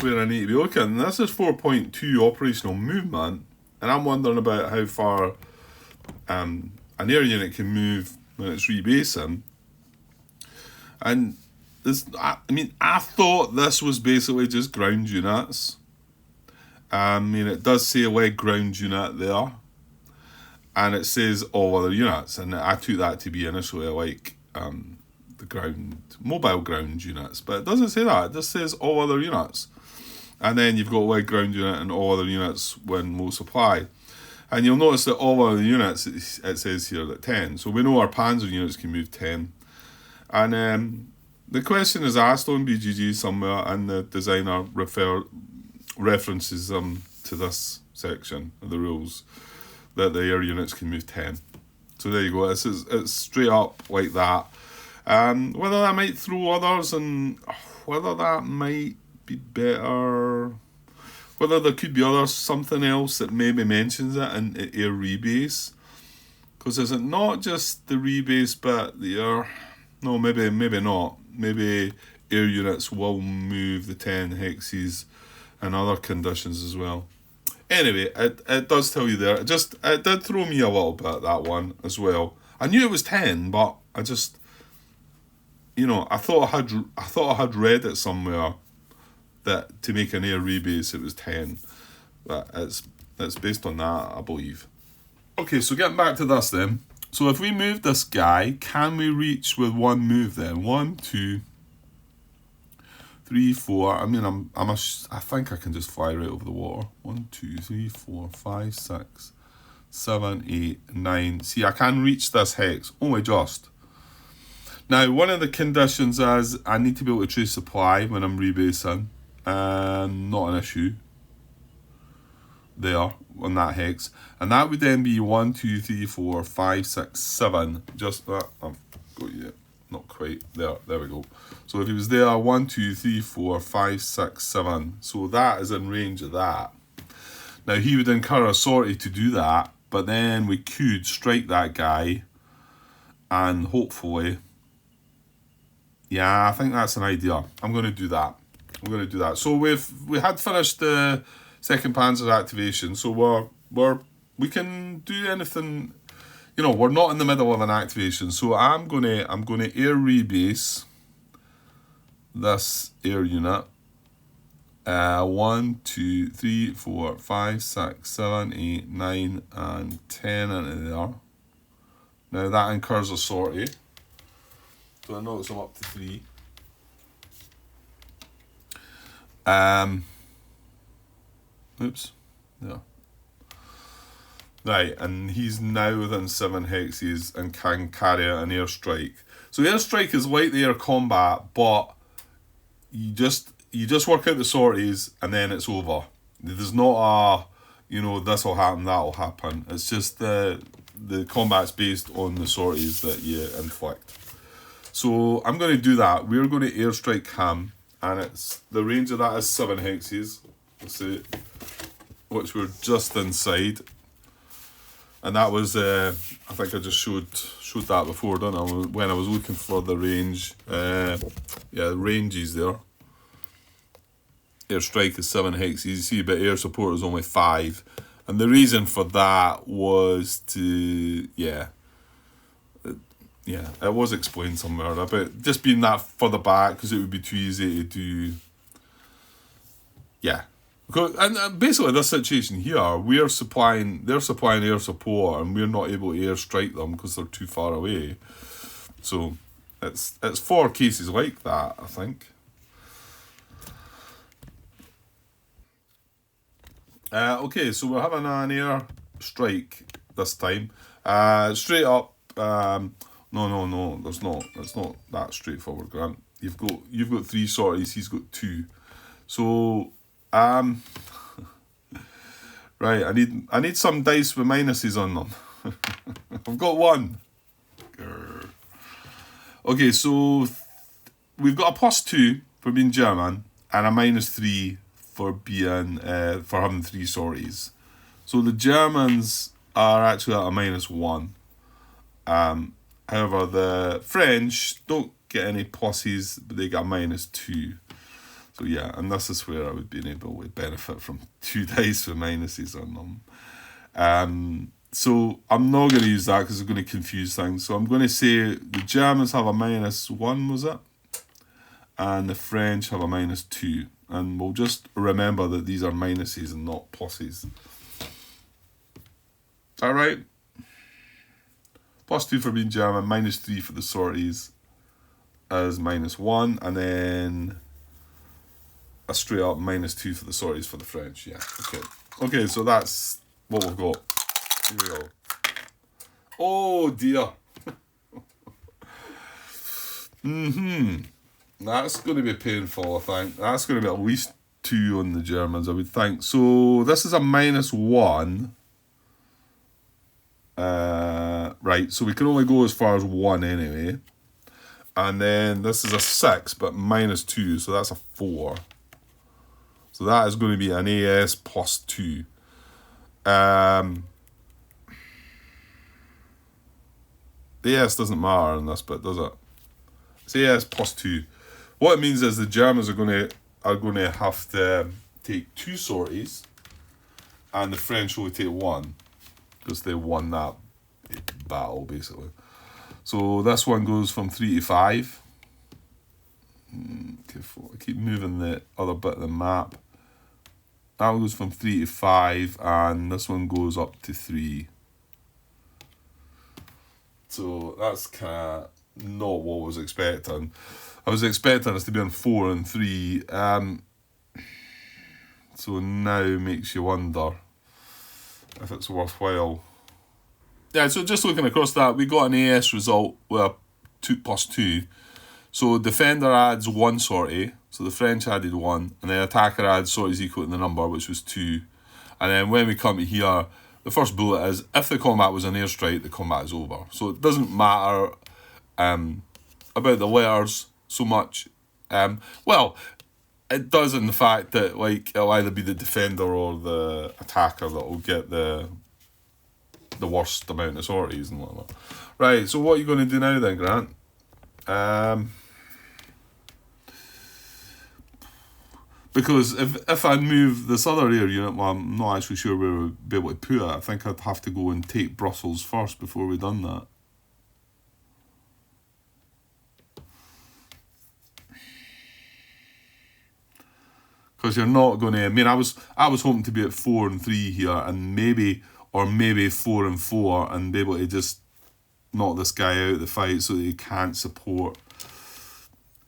where I need to be looking? And this is 4.2 operational movement, and I'm wondering about how far an air unit can move when it's rebasing. And this, I thought this was basically just ground units. It does say a leg ground unit there, and it says all other units, and I took that to be initially like the mobile ground units, but it doesn't say that. It just says all other units, and then you've got leg ground unit and all other units when low supply. And you'll notice that all other units, it says here that 10. So we know our Panzer units can move 10. And the question is asked on BGG somewhere, and the designer references to this section of the rules, that the air units can move 10. So there you go. It's straight up like that. Whether that might throw others, and whether that might be better, whether there could be something else that maybe mentions it in air rebase. Because is it not just the rebase bit, the air? No, maybe not. Maybe air units will move the 10 hexes and other conditions as well. Anyway, it does tell you there. It did throw me a little bit, that one as well. I knew it was 10, but I just, I thought I had read it somewhere that to make an air rebase it was 10, but it's based on that, I believe. Okay, so getting back to this then. So if we move this guy, can we reach with one move then? 1, 2, 3, 4. I think I can just fly right over the water. 1, 2, 3, 4, 5, 6, 7, 8, 9. See, I can reach this hex, only just. Now, one of the conditions is I need to be able to trace supply when I'm rebasing. Not an issue there on that hex, and that would then be 1, 2, 3, 4, 5, 6, 7. Just that, I've got you, not quite there. There we go. So if he was there, 1, 2, 3, 4, 5, 6, 7. So that is in range of that. Now he would incur a sortie to do that, but then we could strike that guy, and hopefully, yeah, I think that's an idea. I'm going to do that. So we had finished the second Panzer activation, so we can do anything. We're not in the middle of an activation, so I'm gonna air rebase this air unit. 1, 2, 3, 4, 5, 6, 7, 8, 9, and 10 into there. Now that incurs a sortie, so I notice I'm up to 3. Oops. Yeah. Right, and he's now within 7 hexes and can carry out an airstrike. So airstrike is like the air combat, but you just work out the sorties and then it's over. There's not this will happen, that will happen. It's just the combat's based on the sorties that you inflict. So I'm going to do that. We're going to airstrike him, and it's the range of that is 7 hexes. Let's see, which we're just inside. And that was, I think I just showed that before, didn't I? When I was looking for the range. The ranges there. Airstrike is 7 hexes, you see, but air support is only 5. And the reason for that was to, it was explained somewhere about just being that further back, because it would be too easy to do Yeah. Because, and basically this situation here, they're supplying air support, and we're not able to airstrike them because they're too far away. So it's 4 cases like that, I think. Okay, so we're having an air strike this time. Straight up. No. There's not. It's not that straightforward, Grant. You've got 3 sorties. He's got 2. So right. I need some dice with minuses on them. I've got 1. Grr. Okay, so we've got a +2 for being German and a -3 for being for having 3 sorties. So the Germans are actually at a -1. However, the French don't get any pluses, but they get a -2. So yeah, and this is where I would be able to benefit from 2 dice with minuses on them. So I'm not going to use that because it's going to confuse things. So I'm going to say the Germans have a -1, was it? And the French have a -2. And we'll just remember that these are minuses and not pluses. Is that right? +2 for being German, -3 for the sorties as -1, and then a straight up -2 for the sorties for the French. Yeah, okay, so that's what we've got. Here we go. Oh dear. That's going to be painful, I think. That's going to be at least 2 on the Germans, I would think. So this is a -1. Right, so we can only go as far as 1 anyway. And then this is a 6, but -2, so that's a 4. So that is going to be an AS +2. The AS doesn't matter in this bit, does it? It's AS +2. What it means is the Germans are going to have to take 2 sorties, and the French only take 1 because they won that battle basically. So this one goes from 3 to 5. I keep moving the other bit of the map. That one goes from 3 to 5, and this one goes up to 3. So that's kind of not what I was expecting. I was expecting us to be on 4 and 3. So now makes you wonder if it's worthwhile. Yeah, so just looking across that, we got an AS result with a 2+2. So defender adds 1 sortie, so the French added 1, and then attacker adds sorties equal to the number, which was 2. And then when we come to here, the first bullet is, if the combat was an airstrike, the combat is over. So it doesn't matter about the letters so much. Well, it does in the fact that like it'll either be the defender or the attacker that will get the worst amount of sorties and whatnot. Right, so what are you going to do now then, Grant? Because if I move this other air unit, well, I'm not actually sure where we'd be able to put it. I think I'd have to go and take Brussels first before we've done that. Because you're not going to... I mean, I was hoping to be at 4 and 3 here, and maybe 4 and 4, and be able to just knock this guy out of the fight so that he can't support.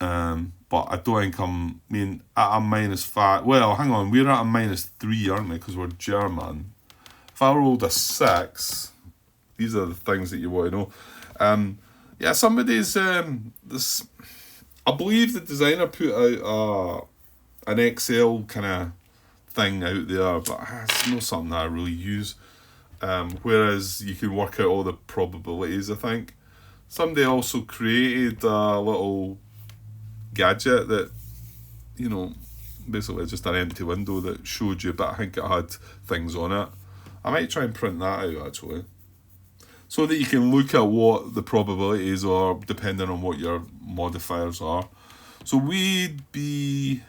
But I don't think I'm... I mean, at a -5... Well, hang on, we're at a -3, aren't we? Because we're German. If I rolled a 6... These are the things that you want to know. Yeah, somebody's... this. I believe the designer put out an Excel kind of thing out there, but it's not something that I really use. Whereas you can work out all the probabilities, I think. Somebody also created a little gadget that, you know, basically just an empty window that showed you, but I think it had things on it. I might try and print that out actually, so that you can look at what the probabilities are depending on what your modifiers are. So we'd be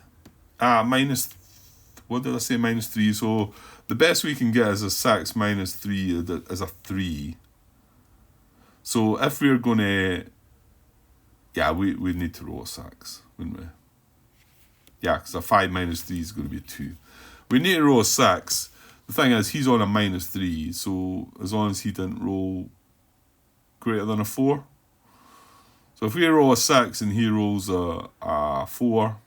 minus, what did I say, -3. So the best we can get is a 6 -3 is a 3. So if we're going to... Yeah, we need to roll a 6, wouldn't we? Yeah, because a 5 minus 3 is going to be 2. We need to roll a 6. The thing is, he's on a minus 3, so as long as he didn't roll greater than a 4. So if we roll a 6 and he rolls a 4,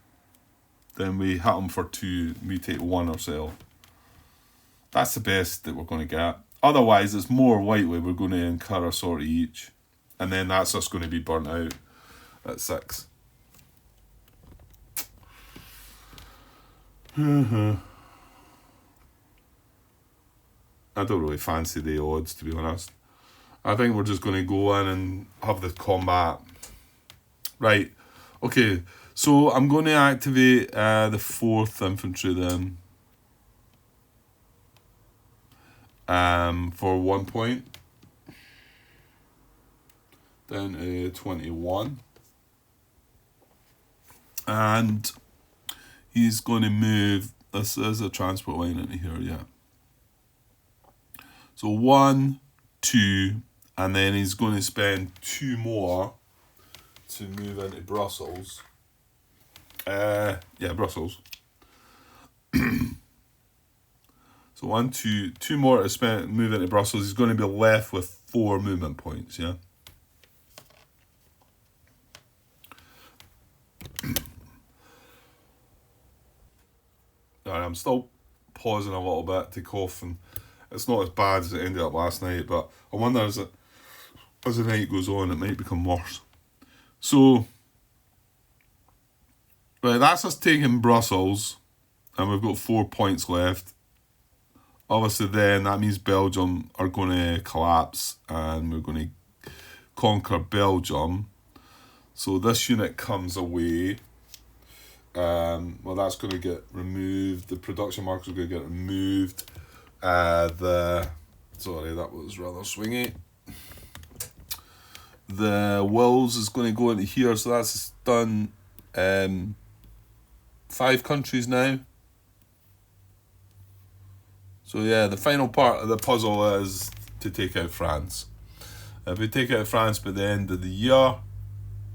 then we hit him for 2, we take 1 ourselves. That's the best that we're going to get. Otherwise, it's more likely we're going to incur a sortie each. And then that's us going to be burnt out at 6. I don't really fancy the odds, to be honest. I think we're just going to go in and have the combat. Right. Okay. So I'm going to activate the 4th infantry then. For 1 point. Down to 21. And he's going to move. This is a transport line into here, yeah. So 1, 2, and then he's going to spend 2 more to move into Brussels. Yeah, Brussels. So 1, 2, 2 more to move into Brussels. He's going to be left with 4 movement points, yeah. Alright, I'm still pausing a little bit to cough, and it's not as bad as it ended up last night, but I wonder as the night goes on, it might become worse. So, right, that's us taking Brussels, and we've got 4 points left. Obviously then, that means Belgium are going to collapse, and we're going to conquer Belgium. So this unit comes away. Well, that's going to get removed. The production markers are going to get removed. Sorry, that was rather swingy. The Wills is going to go into here, so that's done 5 countries now. So yeah, the final part of the puzzle is to take out France. If we take out France by the end of the year,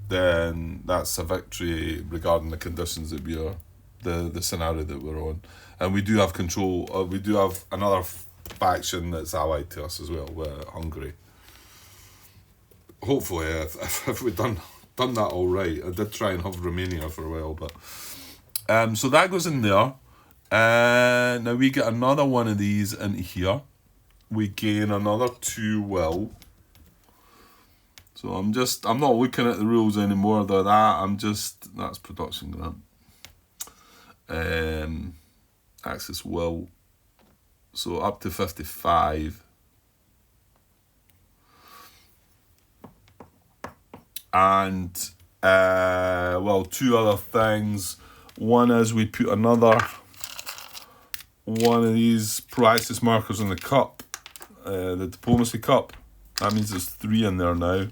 then that's a victory regarding the conditions that we are, the scenario that we're on. And we do have control, we do have another faction that's allied to us as well, Hungary. Hopefully, if we've done that all right. I did try and have Romania for a while, but... so that goes in there. Now we get another one of these in here. We gain another 2 will. So I'm not looking at the rules anymore, though. That's production grant. Access will. So up to 55. And, 2 other things. One is we put another one of these pro-access markers in the cup, the diplomacy cup. That means there's 3 in there now.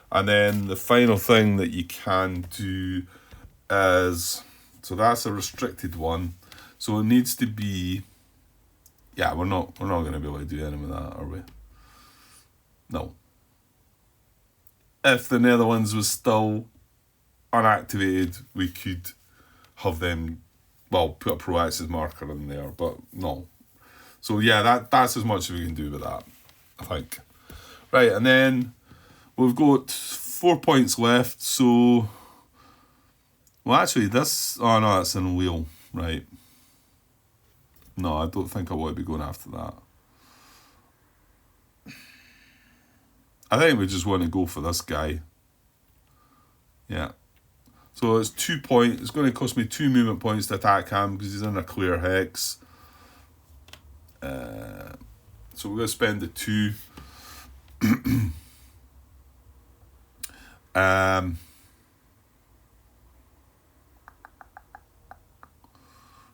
And then the final thing that you can do is, so that's a restricted one. So it needs to be, yeah, we're not going to be able to do anything with that, are we? No. If the Netherlands was still unactivated, we could have them, put a pro-access marker in there, but no. So yeah, that's as much as we can do with that, I think. Right, and then we've got 4 points left, so... Well, actually, this... Oh, no, that's in wheel, right. No, I don't think I want to be going after that. I think we just want to go for this guy. Yeah. So it's 2 points. It's going to cost me 2 movement points to attack him because he's in a clear hex. So we're going to spend the 2.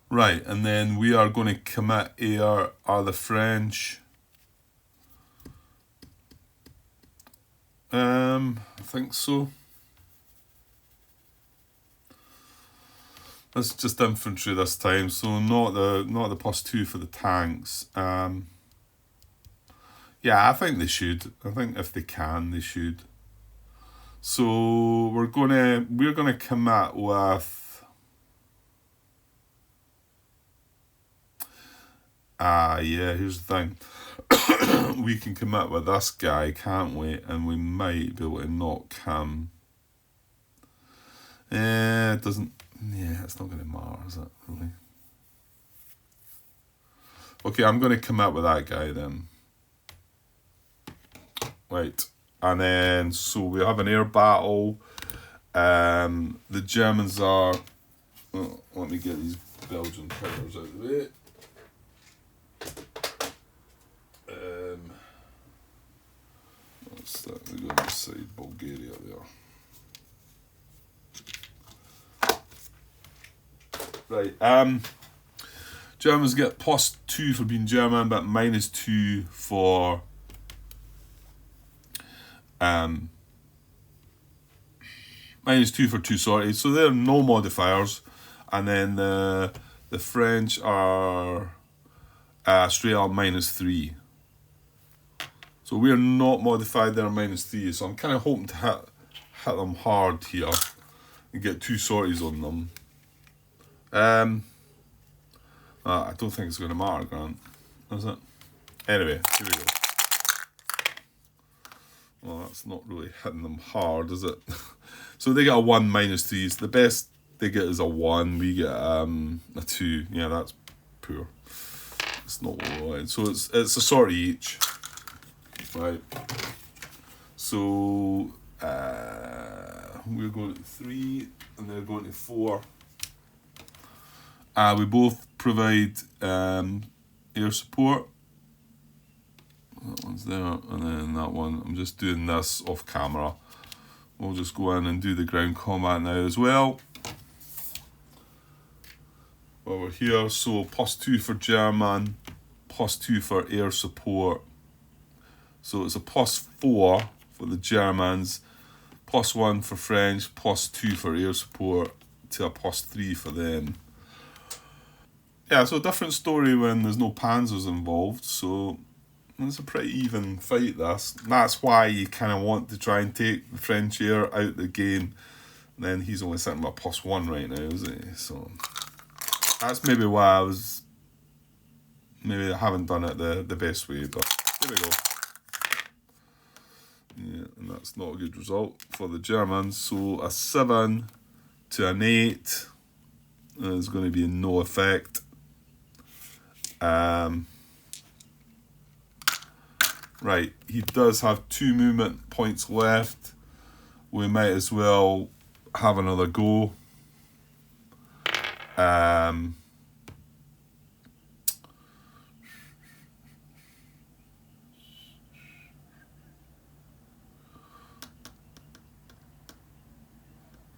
Right, and then we are going to commit air are the French. I think so. That's just infantry this time, so not the +2 for the tanks. Yeah, I think they should. I think if they can, they should. So we're gonna commit with Yeah, here's the thing. We can commit with this guy, can't we? And we might be able to knock him. It doesn't... Yeah, it's not going to matter, is it, really? Okay, I'm going to commit with that guy then. Right. And then, so we have an air battle. The Germans are... Oh, let me get these Belgian powers out of the way. What's that? They go inside Bulgaria there. Right. Germans get +2 for being German, but -2 for -2 for 2 sorties. So there are no modifiers. And then the French are straight up -3. So we're not modified, they're -3. So I'm kind of hoping to hit them hard here and get 2 sorties on them. I don't think it's going to matter, Grant, is it? Anyway, here we go. Well, that's not really hitting them hard, is it? So they get a 1 -3. So the best they get is a 1. We get a 2. Yeah, that's poor. It's not alright. So it's a sortie each. Right. So we're going to 3 and they're going to 4. We both provide air support. That one's there, and then that one. I'm just doing this off camera. We'll just go in and do the ground combat now as well. While we're here, so +2 for German, +2 for air support. So it's a +4 for the Germans, +1 for French, +2 for air support, to a +3 for them. Yeah, so a different story when there's no panzers involved, so it's a pretty even fight, this. And that's why you kind of want to try and take the French air out the game. And then he's only sitting with a +1 right now, isn't he? So that's maybe why maybe I haven't done it the best way, but here we go. Yeah, and that's not a good result for the Germans. So a 7 to an 8 is going to be no effect. Right, he does have 2 movement points left. We might as well have another go.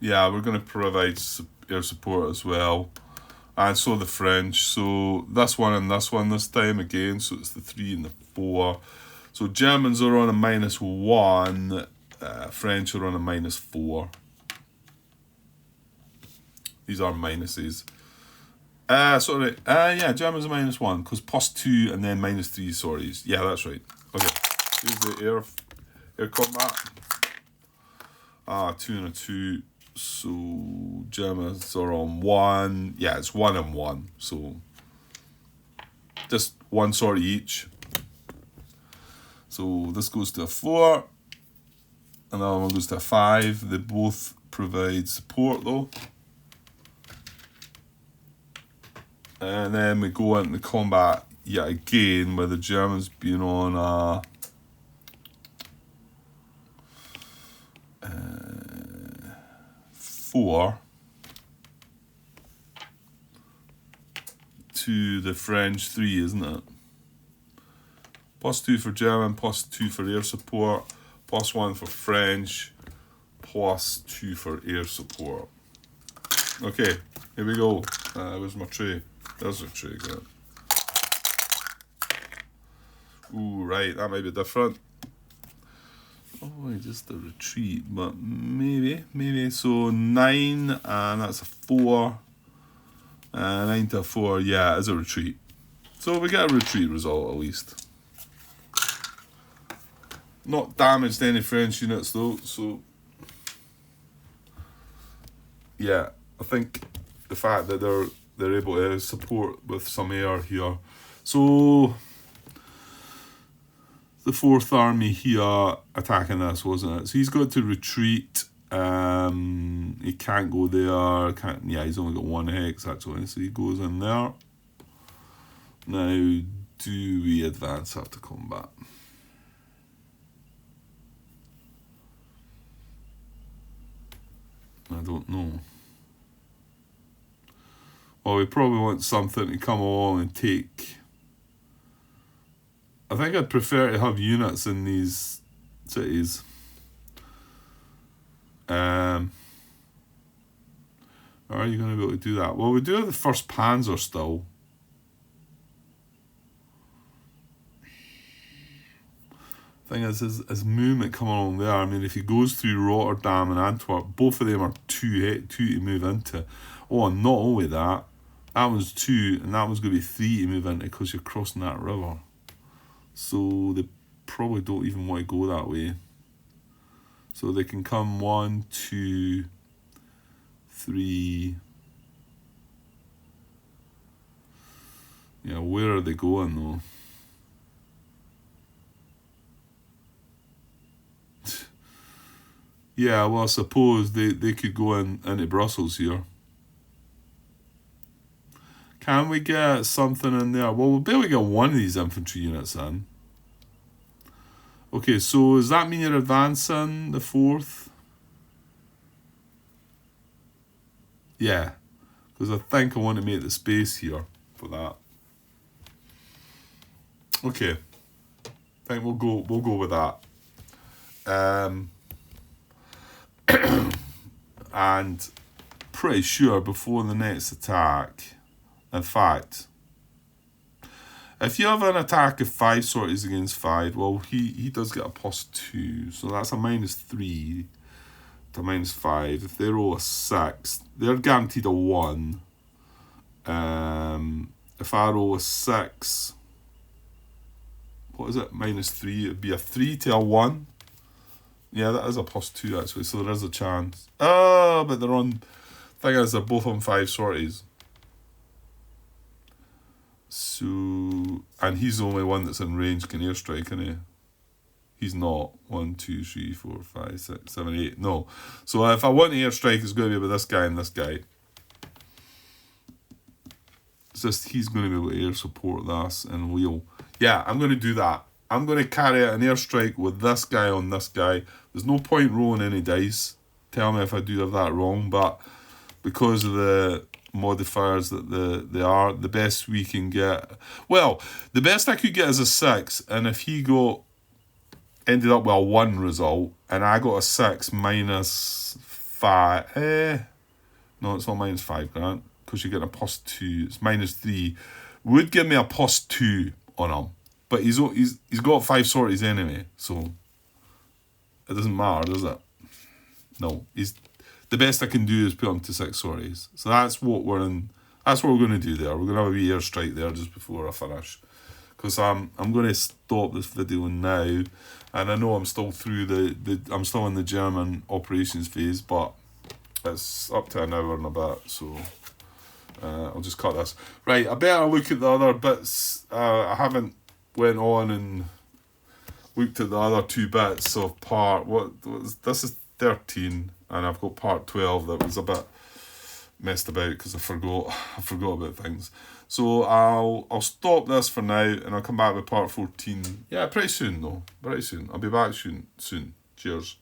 Yeah, we're going to provide air support as well. And so the French. So this one and this one this time again. So it's the 3 and the 4. So Germans are on a -1. French are on a -4. These are minuses. Sorry. Yeah, Germans are -1 because +2 and then -3 sorties. Yeah, that's right. Okay. Here's the air combat. 2 and a 2. So Germans are on 1. Yeah, it's 1 and 1. So just 1 sortie each. So this goes to a 4. Another one goes to a 5. They both provide support though. And then we go into combat yet again with the Germans being on a 4 to the French 3, isn't it? +2 for German, +2 for air support, +1 for French, +2 for air support. Okay, here we go. Where's my tray? There's a tray, good. Ooh, right, that might be different. Oh, just a retreat, but maybe. So 9, and that's a 4. 9 to a 4, yeah, it's a retreat. So we get a retreat result at least. Not damaged any French units though, so yeah, I think the fact that they're able to support with some air here So the 4th Army here attacking this, wasn't it? So he's got to retreat. He can't go there. He's only got 1 hex actually, so he goes in there. Now, do we advance after combat? I don't know. Well, we probably want something to come along and take. I think I'd prefer to have units in these cities. Are you going to be able to do that? Well, we do have the 1st Panzer still. Thing is, his movement coming along there. I mean, if he goes through Rotterdam and Antwerp, both of them are two to move into. Oh, and not only that, that one's 2, and that one's going to be 3 to move into because you're crossing that river. So they probably don't even want to go that way. So they can come 1, 2, 3. Yeah, where are they going though? Yeah, well, I suppose they could go into Brussels here. Can we get something in there? Well, we'll be able to get 1 of these infantry units in. Okay, so does that mean you're advancing the 4th? Yeah, because I think I want to make the space here for that. Okay, I think we'll go with that. And pretty sure before the next attack, in fact, if you have an attack of 5 sorties against 5, well, he does get a +2, so that's a -3 to -5. If they roll a 6, they're guaranteed a 1. If I roll a 6, what is it? -3. It'd be a 3 to a 1. Yeah, that is a +2 actually, so there is a chance. Oh, but they're on. Thing is, they're both on 5 sorties. So, and he's the only one that's in range can airstrike, isn't he? He's not. 1, 2, 3, 4, 5, 6, 7, 8. No. So if I want to airstrike, it's going to be with this guy and this guy. It's just he's going to be able to air support this, and yeah, I'm going to do that. I'm going to carry out an airstrike with this guy on this guy. There's no point rolling any dice. Tell me if I do have that wrong, but because of the modifiers that they are, the best we can get. Well, the best I could get is a 6, and if he ended up with a 1 result, and I got a 6 -5. No, it's not -5, Grant, because you're getting a +2. It's -3. Would give me a +2 on him. But he's got 5 sorties anyway, so it doesn't matter, does it? No, the best I can do is put him to 6 sorties. So that's what we're in. That's what we're going to do there. We're going to have a wee airstrike there just before I finish, because I'm going to stop this video now, and I know I'm still through I'm still in the German operations phase, but it's up to an hour and a bit, so. I'll just cut this. Right, I better look at the other bits. I haven't went on and looked at the other 2 bits of part. This is 13, and I've got part 12 that was a bit messed about because I forgot about things. So I'll stop this for now, and I'll come back with part 14. Yeah, pretty soon though. Pretty soon. I'll be back soon. Cheers.